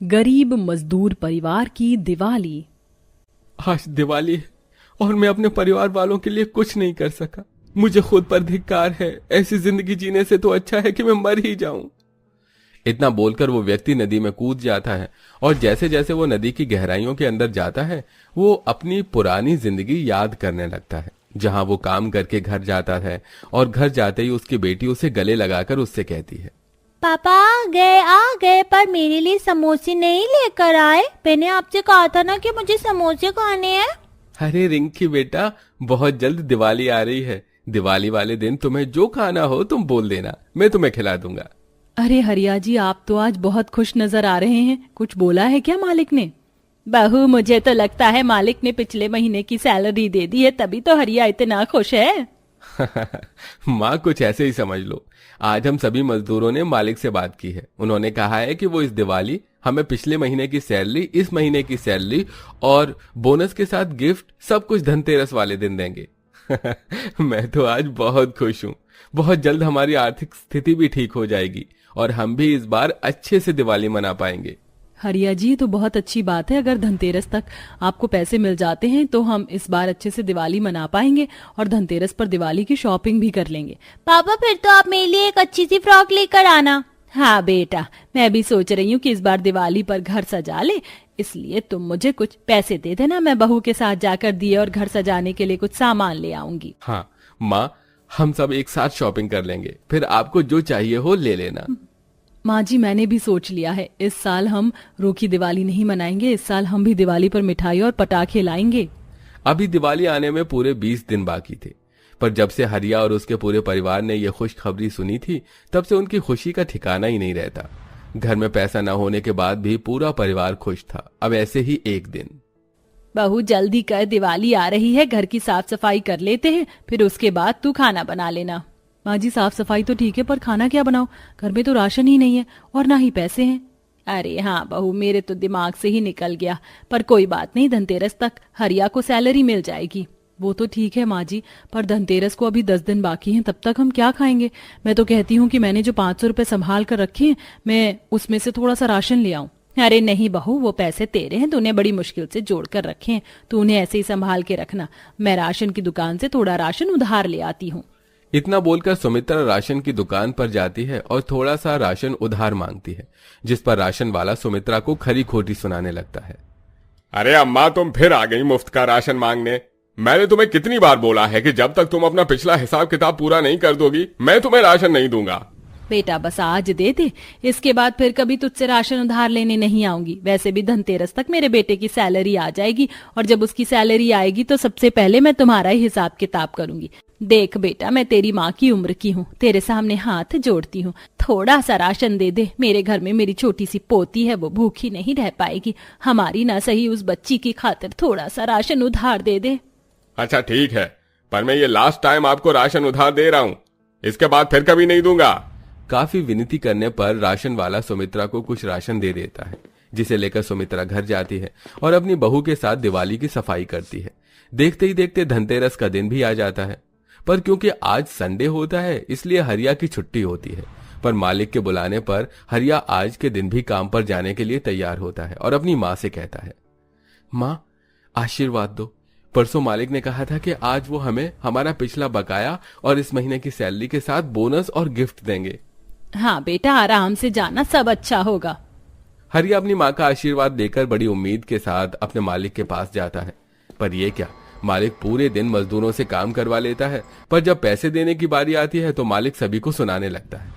गरीब मजदूर परिवार की दिवाली। आज दिवाली है और मैं अपने परिवार वालों के लिए कुछ नहीं कर सका। मुझे खुद पर धिक्कार है। ऐसी जिंदगी जीने से तो अच्छा है कि मैं मर ही जाऊं। इतना बोलकर वो व्यक्ति नदी में कूद जाता है और जैसे जैसे वो नदी की गहराइयों के अंदर जाता है वो अपनी पुरानी जिंदगी याद करने लगता है, जहां वो काम करके घर जाता है। और घर जाते ही उसकी बेटी उसे गले लगाकर उससे कहती है, पापा आ गए पर मेरे लिए समोसे नहीं लेकर आए। मैंने आपसे कहा था ना कि मुझे समोसे खाने हैं। अरे रिंकी बेटा, बहुत जल्द दिवाली आ रही है। दिवाली वाले दिन तुम्हें जो खाना हो तुम बोल देना, मैं तुम्हें खिला दूंगा। अरे हरिया जी, आप तो आज बहुत खुश नजर आ रहे हैं। कुछ बोला है क्या मालिक ने? बहू, मुझे तो लगता है मालिक ने पिछले महीने की सैलरी दे दी है, तभी तो हरिया इतना खुश है। माँ, कुछ ऐसे ही समझ लो। आज हम सभी मजदूरों ने मालिक से बात की है। उन्होंने कहा है कि वो इस दिवाली हमें पिछले महीने की सैलरी, इस महीने की सैलरी और बोनस के साथ गिफ्ट सब कुछ धनतेरस वाले दिन देंगे। मैं तो आज बहुत खुश हूँ। बहुत जल्द हमारी आर्थिक स्थिति भी ठीक हो जाएगी और हम भी इस बार अच्छे से दिवाली मना पाएंगे। हरिया जी, तो बहुत अच्छी बात है। अगर धनतेरस तक आपको पैसे मिल जाते हैं तो हम इस बार अच्छे से दिवाली मना पाएंगे और धनतेरस पर दिवाली की शॉपिंग भी कर लेंगे। पापा, फिर तो आप मेरे लिए एक अच्छी सी फ्रॉक लेकर आना। हाँ बेटा, मैं भी सोच रही हूँ कि इस बार दिवाली पर घर सजा ले, इसलिए तुम मुझे कुछ पैसे दे देना। मैं बहू के साथ जाकर दिए और घर सजाने के लिए कुछ सामान ले आऊंगी। हाँ माँ, हम सब एक साथ शॉपिंग कर लेंगे, फिर आपको जो चाहिए हो ले लेना। माँ जी, मैंने भी सोच लिया है, इस साल हम रूखी दिवाली नहीं मनाएंगे। इस साल हम भी दिवाली पर मिठाई और पटाखे लाएंगे। अभी दिवाली आने में पूरे 20 दिन बाकी थे, पर जब से हरिया और उसके पूरे परिवार ने यह खुशखबरी सुनी थी तब से उनकी खुशी का ठिकाना ही नहीं रहता। घर में पैसा न होने के बाद भी पूरा परिवार खुश था। अब ऐसे ही एक दिन, बहू जल्दी कर, दिवाली आ रही है, घर की साफ सफाई कर लेते हैं, फिर उसके बाद तू खाना बना लेना। माँ जी, साफ सफाई तो ठीक है, पर खाना क्या बनाओ? घर में तो राशन ही नहीं है और ना ही पैसे हैं। अरे हाँ बहू, मेरे तो दिमाग से ही निकल गया, पर कोई बात नहीं, धनतेरस तक हरिया को सैलरी मिल जाएगी। वो तो ठीक है माँ जी, पर धनतेरस को अभी 10 दिन बाकी हैं, तब तक हम क्या खाएंगे? मैं तो कहती हूँ कि मैंने जो 500 रुपए संभाल कर रखे हैं, मैं उसमें से थोड़ा सा राशन ले आऊं। अरे नहीं बहू, वो पैसे तेरे हैं, तूने बड़ी मुश्किल से जोड़ कर रखे हैं, तू उन्हें ऐसे ही संभाल के रखना। मैं राशन की दुकान से थोड़ा राशन उधार ले आती हूँ। इतना बोलकर सुमित्रा राशन की दुकान पर जाती है और थोड़ा सा राशन उधार मांगती है, जिस पर राशन वाला सुमित्रा को खरी खोटी सुनाने लगता है। अरे अम्मा, तुम फिर आ गई मुफ्त का राशन मांगने। मैंने तुम्हें कितनी बार बोला है कि जब तक तुम अपना पिछला हिसाब किताब पूरा नहीं कर दोगी मैं तुम्हें राशन नहीं दूंगा। बेटा बस आज दे दे, इसके बाद फिर कभी तुझसे राशन उधार लेने नहीं आऊंगी। वैसे भी धनतेरस तक मेरे बेटे की सैलरी आ जाएगी और जब उसकी सैलरी आएगी तो सबसे पहले मैं तुम्हारा ही हिसाब किताब करूंगी। देख बेटा, मैं तेरी माँ की उम्र की हूँ, तेरे सामने हाथ जोड़ती हूँ, थोड़ा सा राशन दे दे। मेरे घर में मेरी छोटी सी पोती है, वो भूखी नहीं रह पाएगी। हमारी ना सही उस बच्ची की खातिर थोड़ा सा राशन उधार दे दे। अच्छा ठीक है, पर मैं ये लास्ट टाइम आपको राशन उधार दे रहा हूँ, इसके बाद फिर कभी नहीं दूंगा। काफी विनती करने पर राशन वाला सुमित्रा को कुछ राशन दे देता है, जिसे लेकर सुमित्रा घर जाती है और अपनी बहू के साथ दिवाली की सफाई करती है। देखते ही देखते धनतेरस का दिन भी आ जाता है, पर क्योंकि आज संडे होता है इसलिए हरिया की छुट्टी होती है। पर मालिक के बुलाने पर हरिया आज के दिन भी काम पर जाने के लिए तैयार होता है और अपनी माँ से कहता है, माँ आशीर्वाद दो। परसों मालिक ने कहा था कि आज वो हमें हमारा पिछला बकाया और इस महीने की सैलरी के साथ बोनस और गिफ्ट देंगे। हाँ बेटा, आराम से जाना, सब अच्छा होगा। हरिया अपनी माँ का आशीर्वाद देकर बड़ी उम्मीद के साथ अपने मालिक के पास जाता है। पर ये क्या, मालिक पूरे दिन मजदूरों से काम करवा लेता है, पर जब पैसे देने की बारी आती है तो मालिक सभी को सुनाने लगता है।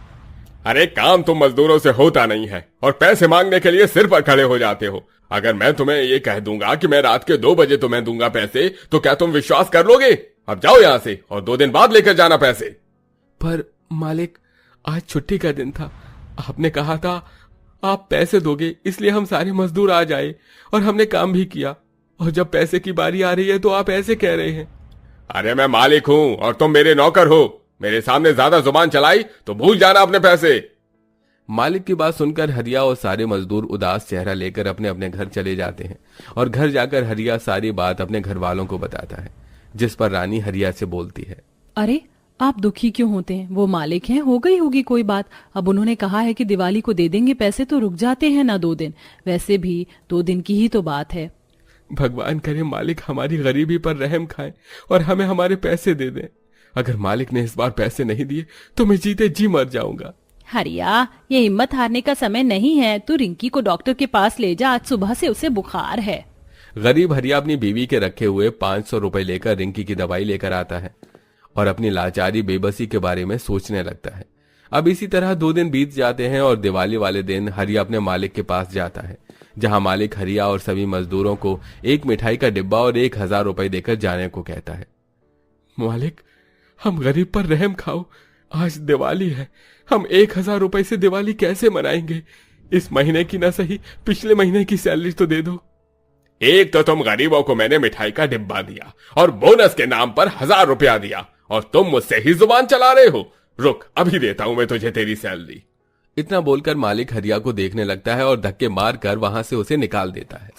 अरे काम तो मजदूरों से होता नहीं है और पैसे मांगने के लिए सिर पर खड़े हो जाते हो। अगर मैं तुम्हें ये कह दूंगा कि मैं रात के 2 बजे तुम्हें दूंगा पैसे, तो क्या तुम विश्वास कर लोगे? अब जाओ यहाँ से और 2 दिन बाद लेकर जाना पैसे। पर मालिक, आज छुट्टी का दिन था, आपने कहा था आप पैसे दोगे, इसलिए हम सारे मजदूर आ जाए और हमने काम भी किया, और जब पैसे की बारी आ रही है तो आप ऐसे कह रहे हैं। अरे मैं मालिक हूँ और तुम मेरे नौकर हो, मेरे सामने ज्यादा जुबान चलाई तो भूल जाना अपने पैसे। मालिक की बात सुनकर हरिया और सारे मजदूर उदास चेहरा लेकर अपने अपने घर चले जाते हैं और घर जाकर हरिया सारी बात अपने घर वालों को बताता है, जिस पर रानी हरिया से बोलती है, अरे आप दुखी क्यों होते हैं? वो मालिक हैं, हो गई होगी कोई बात। अब उन्होंने कहा है कि दिवाली को दे देंगे पैसे, तो रुक जाते हैं ना 2 दिन। वैसे भी 2 दिन की ही तो बात है। भगवान करे मालिक हमारी गरीबी पर रहम खाए और हमें हमारे पैसे दे दें। अगर मालिक ने इस बार पैसे नहीं दिए तो मैं जीते जी मर जाऊंगा। हरिया, ये हिम्मत हारने का समय नहीं है। तू रिंकी को डॉक्टर के पास ले जा, आज सुबह से उसे बुखार है। गरीब हरिया अपनी बीवी के रखे हुए 500 रुपए लेकर रिंकी की दवाई लेकर आता है और अपनी लाचारी बेबसी के बारे में सोचने लगता है। अब इसी तरह 2 दिन बीत जाते हैं और दिवाली वाले दिन हरिया अपने मालिक के पास जाता है, जहां मालिक हरिया और सभी मजदूरों को एक मिठाई का डिब्बा और 1000 रुपए देकर जाने को कहता है। मालिक, हम गरीब पर रहम खाओ, आज दिवाली है, हम 1000 रुपए से दिवाली कैसे मनाएंगे? इस महीने की ना सही पिछले महीने की सैलरी तो दे दो। एक तो तुम गरीबों को मैंने मिठाई का डिब्बा दिया और बोनस के नाम पर 1000 रुपया दिया और तुम मुझसे ही जुबान चला रहे हो। रुक, अभी देता हूं मैं तुझे तेरी सैलरी। इतना बोलकर मालिक हरिया को देखने लगता है और धक्के मार कर वहां से उसे निकाल देता है।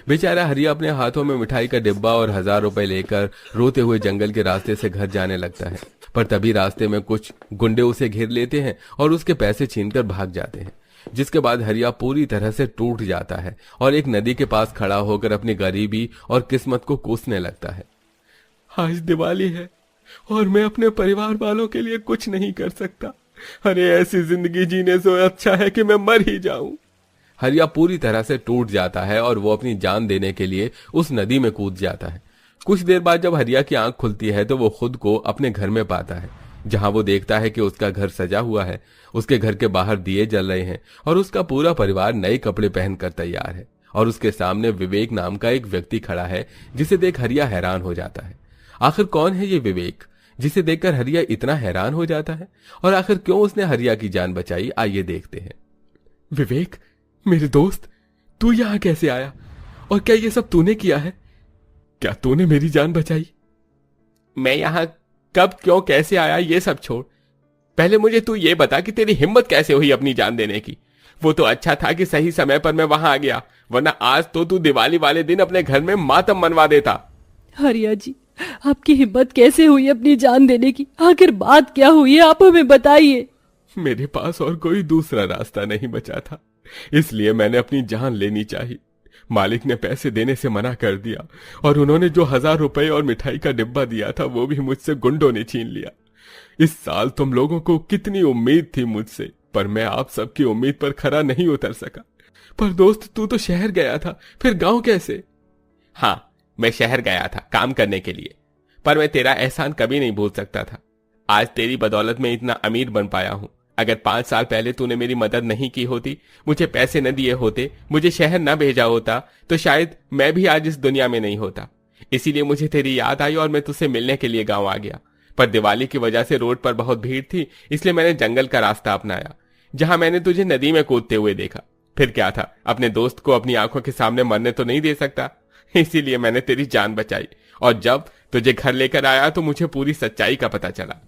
बेचारा हरिया अपने हाथों में मिठाई का डिब्बा और 1000 रुपए लेकर रोते हुए जंगल के रास्ते से घर जाने लगता है। पर तभी रास्ते में कुछ गुंडे उसे घेर लेते हैं और उसके पैसे छीनकर भाग जाते हैं, जिसके बाद हरिया पूरी तरह से टूट जाता है और एक नदी के पास खड़ा होकर अपनी गरीबी और किस्मत को कोसने लगता है। आज दिवाली है और मैं अपने परिवार वालों के लिए कुछ नहीं कर सकता। अरे ऐसी जिंदगी जीने से अच्छा है कि मैं मर ही जाऊं। हरिया पूरी तरह से टूट जाता है और वो अपनी जान देने के लिए उस नदी में कूद जाता है। कुछ देर बाद जब हरिया की आंख खुलती है तो वो खुद को अपने घर में पाता है, जहां वो देखता है कि उसका घर सजा हुआ है, उसके घर के बाहर दिए जल रहे हैं और उसका पूरा परिवार नए कपड़े पहनकर तैयार है और उसके सामने विवेक नाम का एक व्यक्ति खड़ा है, जिसे देख हरिया हैरान हो जाता है। आखिर कौन है ये विवेक, जिसे देखकर हरिया इतना हैरान हो जाता है, और आखिर क्यों उसने हरिया की जान बचाई? आइए देखते हैं। विवेक, मेरे दोस्त, तू यहां कैसे आया और क्या ये सब तूने किया है? क्या तूने मेरी जान बचाई? मैं यहां कब, क्यों, कैसे आया ये सब छोड़, पहले मुझे तू ये बता कि तेरी हिम्मत कैसे हुई अपनी जान देने की। वो तो अच्छा था कि सही समय पर मैं वहां आ गया, वरना आज तो तू दिवाली वाले दिन अपने घर में मातम मनवा देता। हरिया जी, आपकी हिम्मत कैसे हुई अपनी जान देने की? आखिर बात क्या हुई है, आप हमें बताइए। मेरे पास और कोई दूसरा रास्ता नहीं बचा था, इसलिए मैंने अपनी जान लेनी चाहिए। मालिक ने पैसे देने से मना कर दिया और उन्होंने जो 1000 रुपए और मिठाई का डिब्बा दिया था वो भी मुझसे गुंडों ने छीन लिया। इस साल तुम लोगों को कितनी उम्मीद थी मुझसे, पर मैं आप सबकी उम्मीद पर खरा नहीं उतर सका। पर दोस्त, तू तो शहर गया था, फिर गांव कैसे? हाँ, मैं शहर गया था काम करने के लिए, पर मैं तेरा एहसान कभी नहीं भूल सकता था। आज तेरी बदौलत में इतना अमीर बन पाया हूं। अगर 5 साल पहले तूने मेरी मदद नहीं की होती, मुझे पैसे न दिए होते, मुझे शहर न भेजा होता, तो शायद मैं भी आज इस दुनिया में नहीं होता। इसीलिए मुझे तेरी याद आई और मैं तुझसे मिलने के लिए गांव आ गया। पर दिवाली की वजह से रोड पर बहुत भीड़ थी, इसलिए मैंने जंगल का रास्ता अपनाया, जहां मैंने तुझे नदी में कूदते हुए देखा। फिर क्या था, अपने दोस्त को अपनी आंखों के सामने मरने तो नहीं दे सकता, इसीलिए मैंने तेरी जान बचाई। और जब तुझे घर लेकर आया तो मुझे पूरी सच्चाई का पता चला।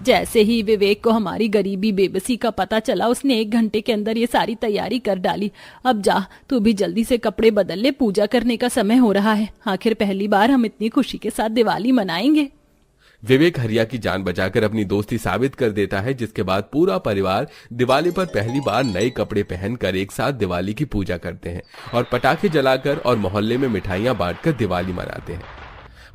जैसे ही विवेक को हमारी गरीबी बेबसी का पता चला, उसने 1 घंटे के अंदर ये सारी तैयारी कर डाली। अब जा, तू भी जल्दी से कपड़े बदल ले, पूजा करने का समय हो रहा है। आखिर पहली बार हम इतनी खुशी के साथ दिवाली मनाएंगे। विवेक हरिया की जान बचाकर अपनी दोस्ती साबित कर देता है, जिसके बाद पूरा परिवार दिवाली पर पहली बार नए कपड़े पहनकर एक साथ दिवाली की पूजा करते हैं और पटाखे जलाकर और मोहल्ले में मिठाइयां बांटकर दिवाली मनाते हैं।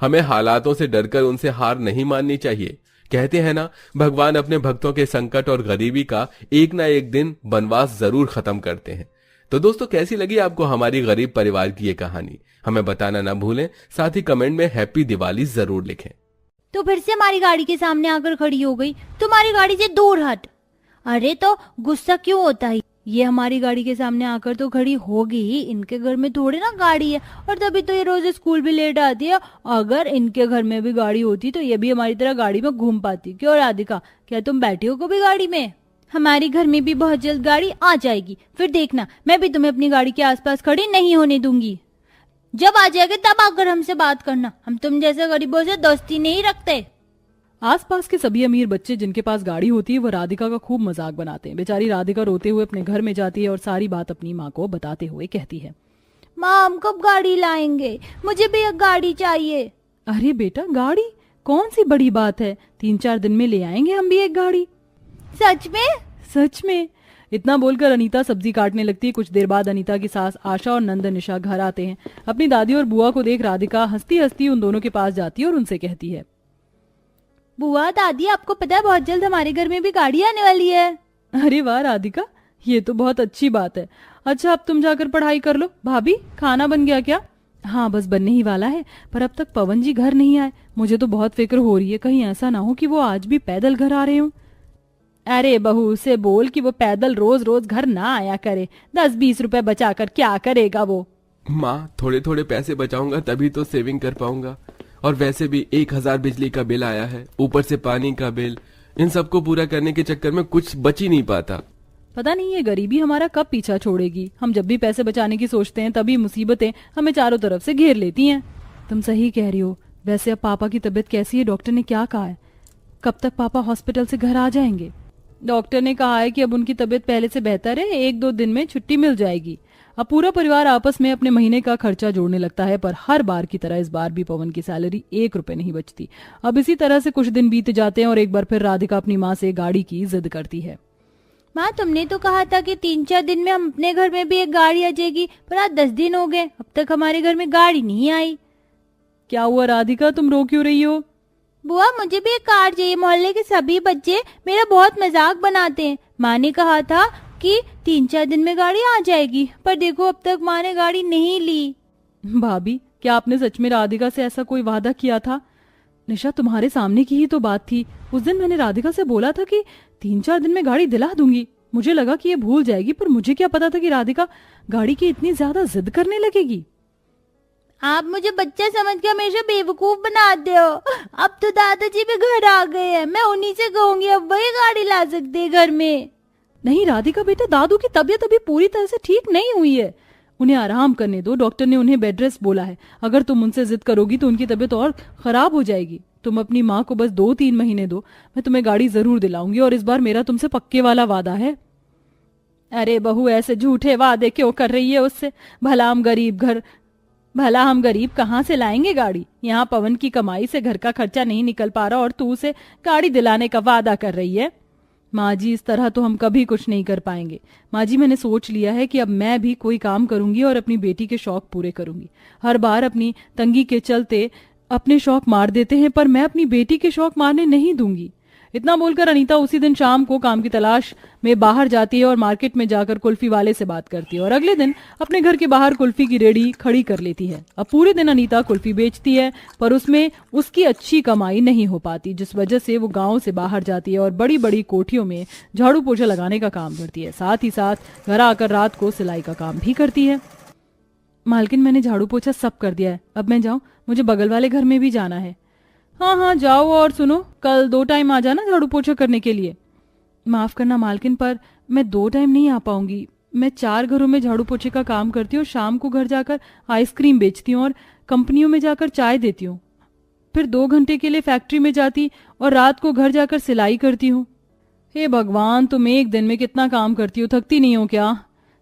हमें हालातों से डरकर उनसे हार नहीं माननी चाहिए। कहते हैं ना, भगवान अपने भक्तों के संकट और गरीबी का एक ना एक दिन बनवास जरूर खत्म करते हैं। तो दोस्तों, कैसी लगी आपको हमारी गरीब परिवार की ये कहानी? हमें बताना ना भूलें, साथ ही कमेंट में हैप्पी दिवाली जरूर लिखें। तो फिर से हमारी गाड़ी के सामने आकर खड़ी हो गई। तुम्हारी गाड़ी से दूर हट। अरे तो गुस्सा क्यों होता है? ये हमारी गाड़ी के सामने आकर तो खड़ी होगी ही, इनके घर में थोड़ी ना गाड़ी है, और तभी तो ये रोज स्कूल भी लेट आती है। अगर इनके घर में भी गाड़ी होती तो ये भी हमारी तरह गाड़ी में घूम पाती। क्यों राधिका, क्या तुम बैठी हो कभी गाड़ी में? हमारे घर में भी बहुत जल्द गाड़ी आ जाएगी, फिर देखना, मैं भी तुम्हें अपनी गाड़ी के आसपास खड़ी नहीं होने दूंगी। जब आ जाएगी तब आकर हमसे बात करना, हम तुम जैसे गरीबों से दोस्ती नहीं रखते। आसपास के सभी अमीर बच्चे जिनके पास गाड़ी होती है वो राधिका का खूब मजाक बनाते हैं। बेचारी राधिका रोते हुए अपने घर में जाती है और सारी बात अपनी माँ को बताते हुए कहती है, माँ हम कब गाड़ी लाएंगे? मुझे भी एक गाड़ी चाहिए। अरे बेटा, गाड़ी? कौन सी बड़ी बात है, 3-4 दिन में ले आएंगे हम भी एक गाड़ी। सच में? सच में। इतना बोलकर अनीता सब्जी काटने लगती है। कुछ देर बाद अनीता की सास आशा और नंद निशा घर आते हैं। अपनी दादी और बुआ को देख राधिका हंसती हंसती उन दोनों के पास जाती है और उनसे कहती है, बुआ दादी आपको पता है बहुत जल्द हमारे घर में भी गाड़ी आने वाली है। अरे वाह राधिका, ये तो बहुत अच्छी बात है। अच्छा अब तुम जाकर पढ़ाई कर लो। भाभी खाना बन गया क्या? हाँ बस बनने ही वाला है, पर अब तक पवन जी घर नहीं आए। मुझे तो बहुत फिक्र हो रही है, कहीं ऐसा ना हो कि वो आज भी पैदल घर आ रहे हो। अरे बहू से बोल कि वो पैदल रोज रोज घर ना आया करे, 10-20 रुपए बचाकर क्या करेगा वो। माँ थोड़े थोड़े पैसे बचाऊंगा तभी तो सेविंग कर पाऊंगा, और वैसे भी 1000 बिजली का बिल आया है, ऊपर से पानी का बिल, इन सबको पूरा करने के चक्कर में कुछ बच ही नहीं पाता। पता नहीं ये गरीबी हमारा कब पीछा छोड़ेगी। हम जब भी पैसे बचाने की सोचते हैं तभी मुसीबतें हमें चारों तरफ से घेर लेती हैं। तुम सही कह रही हो। वैसे अब पापा की तबीयत कैसी है? डॉक्टर ने क्या कहा है? कब तक पापा हॉस्पिटल से घर आ जाएंगे? डॉक्टर ने कहा है कि अब उनकी तबीयत पहले से बेहतर है, 1-2 दिन में छुट्टी मिल जाएगी। अब पूरा परिवार आपस में अपने महीने का खर्चा जोड़ने लगता है, पर हर बार की तरह इस बार भी पवन की सैलरी 1 रुपए नहीं बचती। अब इसी तरह से कुछ दिन बीत जाते हैं और एक बार फिर राधिका अपनी माँ से गाड़ी की जिद करती है। माँ तुमने तो कहा था कि 3-4 दिन में हम अपने घर में भी एक गाड़ी आ जाएगी, पर आज 10 दिन हो गए, अब तक हमारे घर में गाड़ी नहीं आई। क्या हुआ राधिका, तुम रो क्यों रही हो? बुआ मुझे भी एक कार चाहिए। मोहल्ले के सभी बच्चे मेरा बहुत मजाक बनाते हैं। माँ ने कहा था कि 3-4 दिन में गाड़ी आ जाएगी, पर देखो अब तक माँ ने गाड़ी नहीं ली। भाभी क्या आपने सच में राधिका से ऐसा कोई वादा किया था? निशा तुम्हारे सामने की ही तो बात थी। उस दिन मैंने राधिका से बोला था कि 3-4 दिन में गाड़ी दिला दूंगी। मुझे लगा कि ये भूल जाएगी, पर मुझे क्या पता था कि राधिका गाड़ी की इतनी ज्यादा जिद करने लगेगी। आप मुझे बच्चा समझ के हमेशा बेवकूफ बनाते हो। अब तो दादाजी भी घर आ गए हैं, मैं उन्हीं से कहूंगी अब वही गाड़ी ला सकते हैं घर में। नहीं राधिका बेटा, दादू की तबीयत अभी पूरी तरह से ठीक नहीं हुई है, उन्हें आराम करने दो। डॉक्टर ने उन्हें बेड रेस्ट बोला है। अगर तुम उनसे जिद करोगी तो उनकी तबीयत और खराब हो जाएगी। तुम अपनी माँ को बस 2-3 महीने दो, मैं तुम्हें गाड़ी जरूर दिलाऊंगी, और इस बार मेरा तुमसे पक्के वाला वादा है। अरे बहू ऐसे झूठे वादे क्यों कर रही है उससे? भला हम गरीब कहाँ से लाएंगे गाड़ी? यहाँ पवन की कमाई से घर का खर्चा नहीं निकल पा रहा और तू उसे गाड़ी दिलाने का वादा कर रही है। माँ जी इस तरह तो हम कभी कुछ नहीं कर पाएंगे। माँ जी मैंने सोच लिया है कि अब मैं भी कोई काम करूंगी और अपनी बेटी के शौक पूरे करूंगी। हर बार अपनी तंगी के चलते अपने शौक मार देते हैं, पर मैं अपनी बेटी के शौक मारने नहीं दूंगी। इतना बोलकर अनीता उसी दिन शाम को काम की तलाश में बाहर जाती है और मार्केट में जाकर कुल्फी वाले से बात करती है, और अगले दिन अपने घर के बाहर कुल्फी की रेडी खड़ी कर लेती है। अब पूरे दिन अनीता कुल्फी बेचती है, पर उसमें उसकी अच्छी कमाई नहीं हो पाती, जिस वजह से वो गांव से बाहर जाती है और बड़ी बड़ी कोठियों में झाड़ू पोछा लगाने का काम करती है। साथ ही साथ घर आकर रात को सिलाई का काम भी करती है। मालकिन मैंने झाड़ू पोछा सब कर दिया है, अब मैं जाऊं? मुझे बगल वाले घर में भी जाना है। हाँ जाओ, और सुनो कल 2 टाइम आ जाना झाड़ू पोछा करने के लिए। माफ करना मालकिन, पर मैं 2 टाइम नहीं आ पाऊंगी। मैं 4 घरों में झाड़ू पोछे का काम करती हूँ, शाम को घर जाकर आइसक्रीम बेचती हूँ और कंपनियों में जाकर चाय देती हूँ, फिर 2 घंटे के लिए फैक्ट्री में जाती और रात को घर जाकर सिलाई करती हूँ। हे भगवान, तुम एक दिन में कितना काम करती हो, थकती नहीं हो क्या?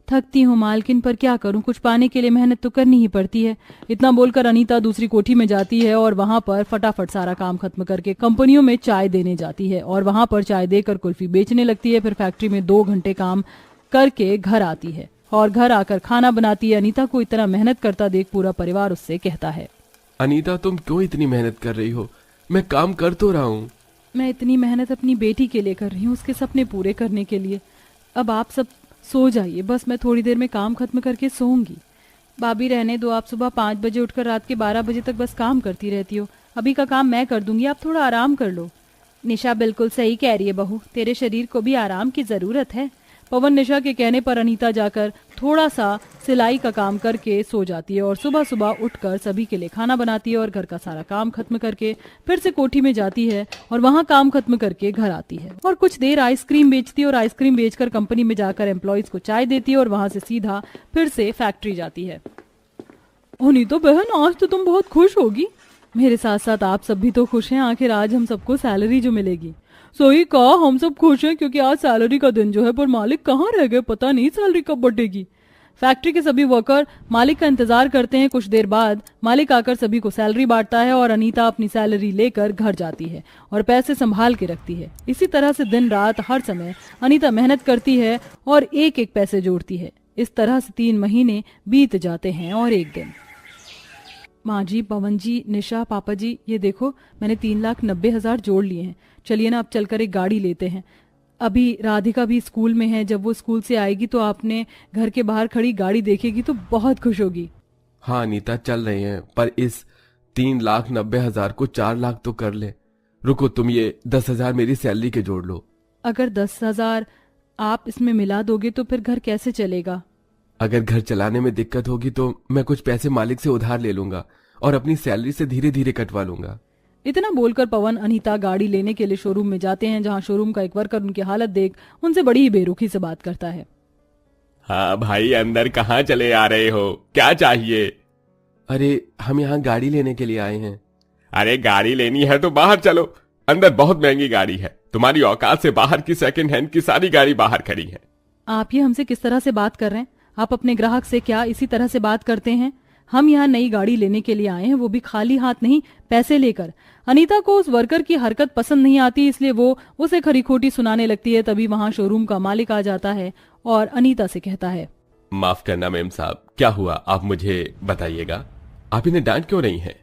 थकती हूँ मालकिन, पर क्या करूँ, कुछ पाने के लिए मेहनत तो करनी ही पड़ती है। इतना बोलकर अनीता दूसरी कोठी में जाती है और वहां पर फटाफट सारा काम खत्म करके कंपनियों में चाय देने जाती है और वहां पर चाय देकर कुल्फी बेचने लगती है। फिर फैक्ट्री में 2 घंटे काम करके घर आती है और घर आकर खाना बनाती है। अनीता को इतना मेहनत करता देख पूरा परिवार उससे कहता है, अनीता तुम क्यों इतनी मेहनत कर रही हो? मैं काम कर तो रहा हूँ। मैं इतनी मेहनत अपनी बेटी के लिए कर रही हूँ, उसके सपने पूरे करने के लिए। अब आप सब सो जाइए, बस मैं थोड़ी देर में काम खत्म करके सोऊंगी। भाभी रहने दो, आप सुबह 5 बजे उठकर रात के 12 बजे तक बस काम करती रहती हो। अभी का काम मैं कर दूंगी, आप थोड़ा आराम कर लो। निशा बिल्कुल सही कह रही है बहू, तेरे शरीर को भी आराम की जरूरत है। पवन निशा के कहने पर अनीता जाकर थोड़ा सा सिलाई का काम करके सो जाती है और सुबह सुबह उठकर सभी के लिए खाना बनाती है और घर का सारा काम खत्म करके फिर से कोठी में जाती है और वहां काम खत्म करके घर आती है और कुछ देर आइसक्रीम बेचती है और आइसक्रीम बेचकर कंपनी में जाकर एम्प्लॉइज को चाय देती है और वहां से सीधा फिर से फैक्ट्री जाती है। अनीता बहन, आज तो तुम बहुत खुश होगी। मेरे साथ साथ आप सब भी तो खुश हैं, आखिर आज हम सबको सैलरी जो मिलेगी। सही कहा, हम सब खुश हैं क्योंकि आज सैलरी का दिन जो है, पर मालिक कहाँ रह गए, पता नहीं सैलरी कब बढ़ेगी। फैक्ट्री के सभी वर्कर मालिक का इंतजार करते हैं। कुछ देर बाद मालिक आकर सभी को सैलरी बांटता है और अनीता अपनी सैलरी लेकर घर जाती है और पैसे संभाल के रखती है। इसी तरह से दिन रात हर समय अनीता मेहनत करती है और एक एक पैसे जोड़ती है। इस तरह से 3 महीने बीत जाते हैं और एक दिन। माँ जी, पवन जी, निशा, पापा जी, ये देखो मैंने 3,90,000 जोड़ लिए हैं। चलिए ना अब चलकर एक गाड़ी लेते हैं। अभी राधिका भी स्कूल में है, जब वो स्कूल से आएगी तो आपने घर के बाहर खड़ी गाड़ी देखेगी तो बहुत खुश होगी। हाँ अनीता, चल रहे हैं, पर इस 3,90,000 को 4 लाख तो कर ले। रुको, तुम ये 10,000 मेरी सैलरी के जोड़ लो। अगर 10,000 आप इसमें मिला दोगे तो फिर घर कैसे चलेगा? अगर घर चलाने में दिक्कत होगी तो मैं कुछ पैसे मालिक से उधार ले लूंगा और अपनी सैलरी से धीरे धीरे कटवा लूंगा। इतना बोलकर पवन अनीता गाड़ी लेने के लिए शोरूम में जाते हैं, जहां शोरूम का एक वर्कर उनकी हालत देख उनसे बड़ी ही बेरुखी से बात करता है। हाँ भाई, अंदर कहाँ चले आ रहे हो? क्या चाहिए? अरे हम यहाँ गाड़ी लेने के लिए आए हैं। अरे गाड़ी लेनी है तो बाहर चलो, अंदर बहुत महंगी गाड़ी है। तुम्हारी औकात से बाहर की सेकंड हैंड की सारी गाड़ी बाहर खड़ी है। आप ये हमसे किस तरह से बात कर रहे हैं? आप अपने ग्राहक से क्या इसी तरह से बात करते हैं? हम यहाँ नई गाड़ी लेने के लिए आए हैं, वो भी खाली हाथ नहीं, पैसे लेकर। अनीता को उस वर्कर की हरकत पसंद नहीं आती, इसलिए वो उसे खरी खोटी सुनाने लगती है। तभी वहां शोरूम का मालिक आ जाता है और अनीता से कहता है, माफ करना मेम साहब, क्या हुआ आप मुझे बताइएगा। आप इन्हें डांट क्यों रही हैं?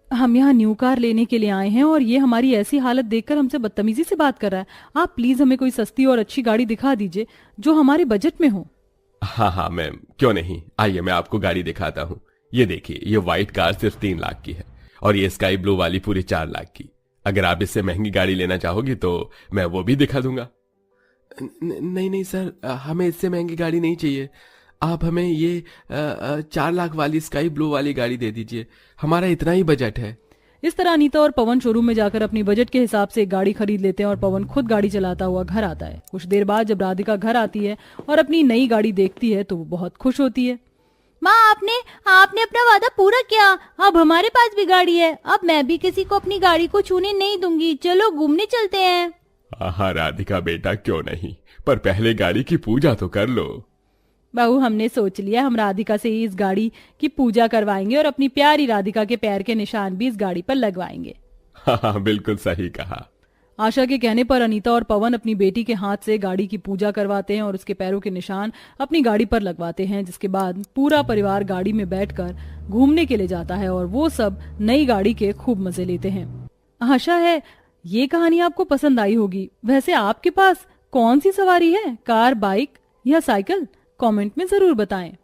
हम यहाँ न्यू कार लेने के लिए आए हैं और ये हमारी ऐसी हालत देखकर हमसे बदतमीजी से बात कर रहा है। आप प्लीज हमें कोई सस्ती और अच्छी गाड़ी दिखा दीजिए जो हमारे बजट में हो। हाँ मैम, क्यों नहीं, आइए मैं आपको गाड़ी दिखाता हूँ। ये देखिए, ये व्हाइट कार सिर्फ 3 लाख की है और ये स्काई ब्लू वाली पूरी 4 लाख की। अगर आप इससे महंगी गाड़ी लेना चाहोगी तो मैं वो भी दिखा दूंगा। नहीं नहीं सर, हमें इससे महंगी गाड़ी नहीं चाहिए। आप हमें ये 4 लाख वाली स्काई ब्लू वाली गाड़ी दे दीजिए, हमारा इतना ही बजट है। इस तरह अनीता और पवन शोरूम में जाकर अपनी बजट के हिसाब से एक गाड़ी खरीद लेते हैं और पवन खुद गाड़ी चलाता हुआ घर आता है। कुछ देर बाद जब राधिका घर आती है और अपनी नई गाड़ी देखती है तो वो बहुत खुश होती है। माँ, आपने अपना वादा पूरा किया। अब हमारे पास भी गाड़ी है। अब मैं भी किसी को अपनी गाड़ी को छूने नहीं दूंगी। चलो घूमने चलते हैं। हाँ राधिका बेटा, क्यों नहीं, पर पहले गाड़ी की पूजा तो कर लो। बहू, हमने सोच लिया, हम राधिका से ही इस गाड़ी की पूजा करवाएंगे और अपनी प्यारी राधिका के पैर के निशान भी इस गाड़ी पर लगवाएंगे। हाँ बिल्कुल सही कहा। आशा के कहने पर अनीता और पवन अपनी बेटी के हाथ से गाड़ी की पूजा करवाते हैं और उसके पैरों के निशान अपनी गाड़ी पर लगवाते हैं, जिसके बाद पूरा परिवार गाड़ी में बैठकर घूमने के लिए जाता है और वो सब नई गाड़ी के खूब मजे लेते हैं। आशा है ये कहानी आपको पसंद आई होगी। वैसे आपके पास कौन सी सवारी है, कार, बाइक या साइकिल? कमेंट में जरूर बताएं।